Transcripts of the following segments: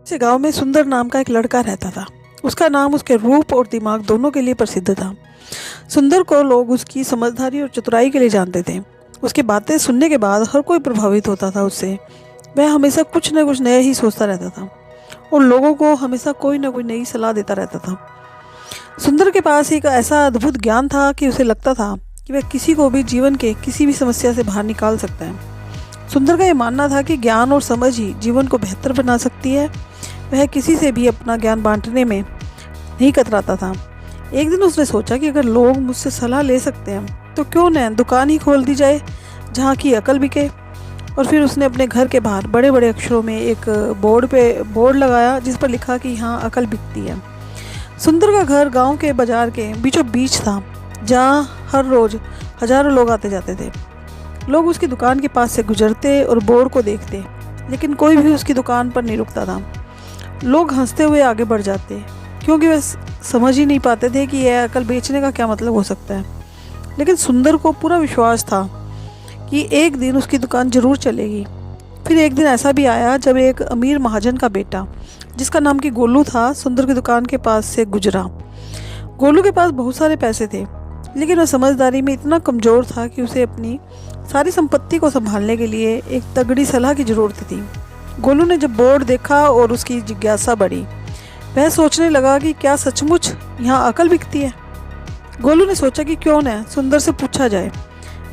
से गांव में सुंदर नाम का एक लड़का रहता था। उसका नाम उसके रूप और दिमाग दोनों के लिए प्रसिद्ध था। सुंदर को लोग उसकी समझदारी और चतुराई के लिए जानते थे। उसकी बातें सुनने के बाद हर कोई प्रभावित होता था उससे। वह हमेशा कुछ न कुछ नया ही सोचता रहता था और लोगों को हमेशा कोई ना कोई नई सलाह देता रहता था। सुंदर के पास एक ऐसा अद्भुत ज्ञान था कि उसे लगता था कि वह किसी को भी जीवन के किसी भी समस्या से बाहर निकाल सकता है। सुंदर का यह मानना था कि ज्ञान और समझ ही जीवन को बेहतर बना सकती है। वह किसी से भी अपना ज्ञान बांटने में नहीं कतराता था। एक दिन उसने सोचा कि अगर लोग मुझसे सलाह ले सकते हैं तो क्यों न दुकान ही खोल दी जाए जहाँ की अकल बिके। और फिर उसने अपने घर के बाहर बड़े बड़े अक्षरों में एक बोर्ड लगाया जिस पर लिखा कि यहाँ अकल बिकती है। सुंदर का घर गांव के बाजार के बीचों बीच था, जहाँ हर रोज़ हजारों लोग आते जाते थे। लोग उसकी दुकान के पास से गुजरते और बोर्ड को देखते, लेकिन कोई भी उसकी दुकान पर नहीं रुकता था। लोग हंसते हुए आगे बढ़ जाते, क्योंकि वे समझ ही नहीं पाते थे कि यह अकल बेचने का क्या मतलब हो सकता है। लेकिन सुंदर को पूरा विश्वास था कि एक दिन उसकी दुकान जरूर चलेगी। फिर एक दिन ऐसा भी आया जब एक अमीर महाजन का बेटा, जिसका नाम कि गोलू था, सुंदर की दुकान के पास से गुजरा। गोलू के पास बहुत सारे पैसे थे, लेकिन वह समझदारी में इतना कमज़ोर था कि उसे अपनी सारी संपत्ति को संभालने के लिए एक तगड़ी सलाह की ज़रूरत थी। गोलू ने जब बोर्ड देखा और उसकी जिज्ञासा बढ़ी, वह सोचने लगा कि क्या सचमुच यहाँ अकल बिकती है। गोलू ने सोचा कि क्यों न सुंदर से पूछा जाए।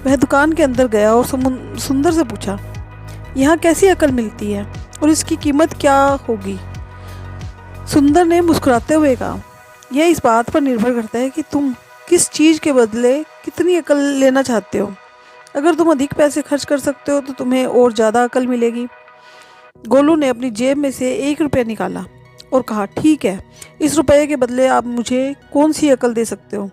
वह दुकान के अंदर गया और सुंदर से पूछा, यहाँ कैसी अकल मिलती है और इसकी कीमत क्या होगी। सुंदर ने मुस्कुराते हुए कहा, यह इस बात पर निर्भर करता है कि तुम किस चीज़ के बदले कितनी अकल लेना चाहते हो। अगर तुम अधिक पैसे खर्च कर सकते हो तो तुम्हें और ज़्यादा अकल मिलेगी। गोलू ने अपनी जेब में से 1 रुपया निकाला और कहा, ठीक है, इस रुपये के बदले आप मुझे कौन सी अकल दे सकते हो।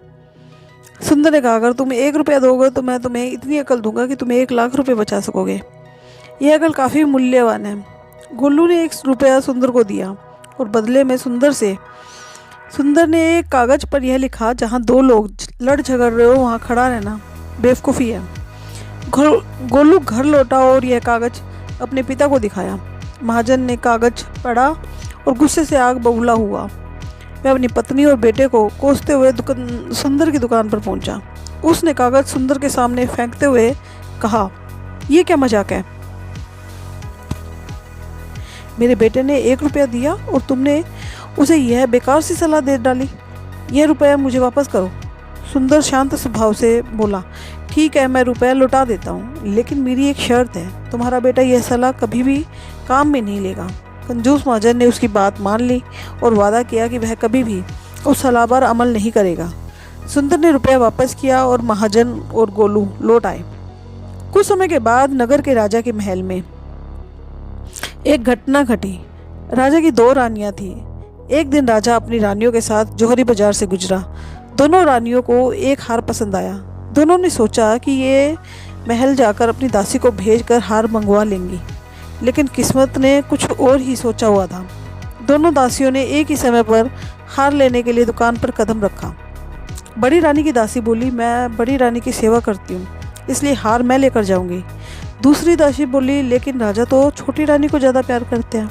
सुंदर ने कहा, अगर तुम 1 रुपया दोगे तो मैं तुम्हें इतनी अकल दूंगा कि तुम्हें 1 लाख रुपये बचा सकोगे। यह अकल काफ़ी मूल्यवान है। गोलू ने 1 रुपया सुंदर को दिया और बदले में सुंदर ने एक कागज़ पर यह लिखा, जहाँ 2 लोग लड़ झगड़ रहे हो वहाँ खड़ा रहना बेवकूफ़ी है। गोलू घर लौटा और यह कागज़ अपने पिता को दिखाया। महाजन ने कागज़ पढ़ा और गुस्से से आग बबूला हुआ। वह अपनी पत्नी और बेटे को कोसते हुए सुंदर की दुकान पर पहुंचा। उसने कागज़ सुंदर के सामने फेंकते हुए कहा, यह क्या मजाक है। मेरे बेटे ने 1 रुपया दिया और तुमने उसे यह बेकार सी सलाह दे डाली। यह रुपया मुझे वापस करो। सुंदर शांत स्वभाव से बोला, ठीक है, मैं रुपया लौटा देता हूँ, लेकिन मेरी एक शर्त है, तुम्हारा बेटा यह सलाह कभी भी काम में नहीं लेगा। कंजूस महाजन ने उसकी बात मान ली और वादा किया कि वह कभी भी उस सलाह पर अमल नहीं करेगा। सुंदर ने रुपया वापस किया और महाजन और गोलू लौट आए। कुछ समय के बाद नगर के राजा के महल में एक घटना घटी। राजा की 2 रानियां थीं। एक दिन राजा अपनी रानियों के साथ जौहरी बाजार से गुजरा। दोनों रानियों को एक हार पसंद आया। दोनों ने सोचा कि ये महल जाकर अपनी दासी को भेजकर हार मंगवा लेंगी, लेकिन किस्मत ने कुछ और ही सोचा हुआ था। दोनों दासियों ने एक ही समय पर हार लेने के लिए दुकान पर कदम रखा। बड़ी रानी की दासी बोली, मैं बड़ी रानी की सेवा करती हूँ, इसलिए हार मैं लेकर जाऊँगी। दूसरी दासी बोली, लेकिन राजा तो छोटी रानी को ज़्यादा प्यार करते हैं,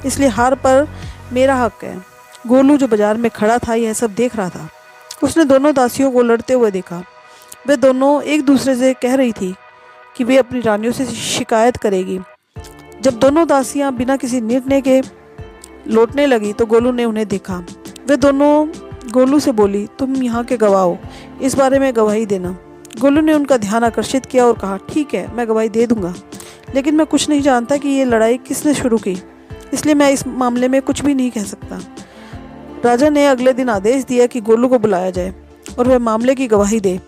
इसलिए हार पर मेरा हक है। गोलू जो बाजार में खड़ा था यह सब देख रहा था। उसने दोनों दासियों को लड़ते हुए देखा। वे दोनों एक दूसरे से कह रही थी कि वे अपनी रानियों से शिकायत करेगी। जब दोनों दासियां बिना किसी निर्णय के लौटने लगी तो गोलू ने उन्हें देखा। वे दोनों गोलू से बोली, तुम यहाँ के गवाह हो, इस बारे में गवाही देना। गोलू ने उनका ध्यान आकर्षित किया और कहा, ठीक है, मैं गवाही दे दूंगा, लेकिन मैं कुछ नहीं जानता कि ये लड़ाई किसने शुरू की, इसलिए मैं इस मामले में कुछ भी नहीं कह सकता। राजा ने अगले दिन आदेश दिया कि गोलू को बुलाया जाए और वह मामले की गवाही दे।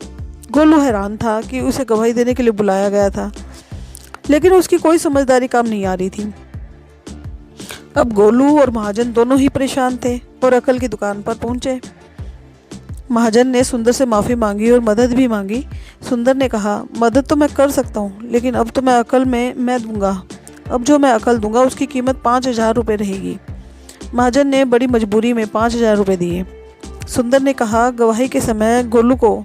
गोलू हैरान था कि उसे गवाही देने के लिए बुलाया गया था, लेकिन उसकी कोई समझदारी काम नहीं आ रही थी। अब गोलू और महाजन दोनों ही परेशान थे और अकल की दुकान पर पहुंचे। महाजन ने सुंदर से माफ़ी मांगी और मदद भी मांगी। सुंदर ने कहा, मदद तो मैं कर सकता हूँ, लेकिन अब तो मैं दूंगा। अब जो मैं अकल दूंगा उसकी कीमत 5,000 रुपये रहेगी। महाजन ने बड़ी मजबूरी में 5,000 रुपये दिए। सुंदर ने कहा, गवाही के समय गोलू को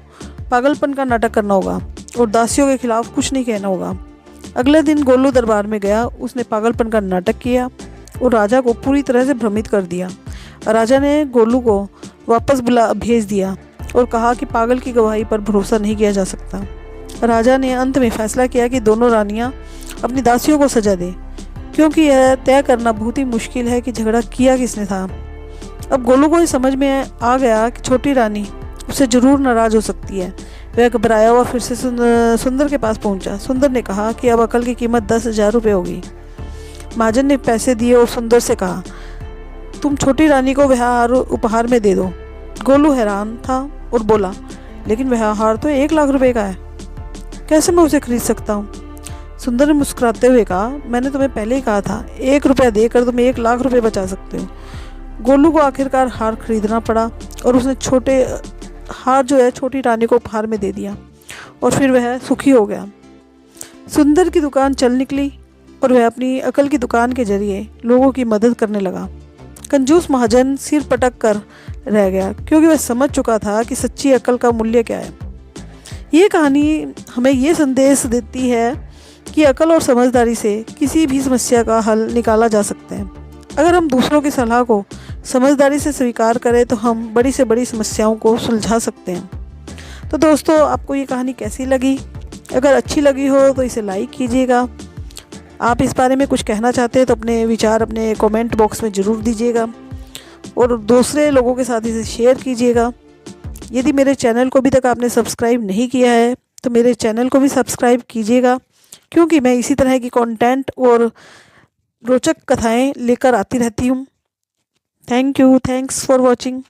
पागलपन का नाटक करना होगा और दासियों के खिलाफ कुछ नहीं कहना होगा। अगले दिन गोलू दरबार में गया। उसने पागलपन का नाटक किया और राजा को पूरी तरह से भ्रमित कर दिया। राजा ने गोलू को वापस भेज दिया और कहा कि पागल की गवाही पर भरोसा नहीं किया जा सकता। राजा ने अंत में फैसला किया कि दोनों रानियां अपनी दासियों को सजा दें, क्योंकि यह तय करना बहुत ही मुश्किल है कि झगड़ा किया किसने था। अब गोलू को ये समझ में आ गया कि छोटी रानी उससे जरूर नाराज़ हो सकती है। वह घबराया हुआ फिर से सुंदर के पास पहुंचा। सुंदर ने कहा कि अब अकल की कीमत 10,000 रुपये होगी। महाजन ने पैसे दिए और सुंदर से कहा, तुम छोटी रानी को वह हार उपहार में दे दो। गोलू हैरान था और बोला, लेकिन वह हार तो 1 लाख रुपए का है, कैसे मैं उसे खरीद सकता हूँ? सुंदर ने मुस्कुराते हुए कहा, मैंने तुम्हें पहले ही कहा था 1 रुपया देकर तुम 1 लाख रुपए बचा सकते हो। गोलू को आखिरकार हार खरीदना पड़ा और उसने छोटी रानी को उपहार में दे दिया और फिर वह सुखी हो गया। सुंदर की दुकान चल निकली और वह अपनी अकल की दुकान के जरिए लोगों की मदद करने लगा। कंजूस महाजन सिर पटक कर रह गया, क्योंकि वह समझ चुका था कि सच्ची अकल का मूल्य क्या है। ये कहानी हमें ये संदेश देती है कि अकल और समझदारी से किसी भी समस्या का हल निकाला जा सकता है। अगर हम दूसरों की सलाह को समझदारी से स्वीकार करें तो हम बड़ी से बड़ी समस्याओं को सुलझा सकते हैं। तो दोस्तों, आपको ये कहानी कैसी लगी? अगर अच्छी लगी हो तो इसे लाइक कीजिएगा। आप इस बारे में कुछ कहना चाहते हैं तो अपने विचार अपने कमेंट बॉक्स में ज़रूर दीजिएगा और दूसरे लोगों के साथ इसे शेयर कीजिएगा। यदि मेरे चैनल को अभी तक आपने सब्सक्राइब नहीं किया है तो मेरे चैनल को भी सब्सक्राइब कीजिएगा, क्योंकि मैं इसी तरह की कंटेंट और रोचक कथाएं लेकर आती रहती हूँ। Thank you, thanks for watching.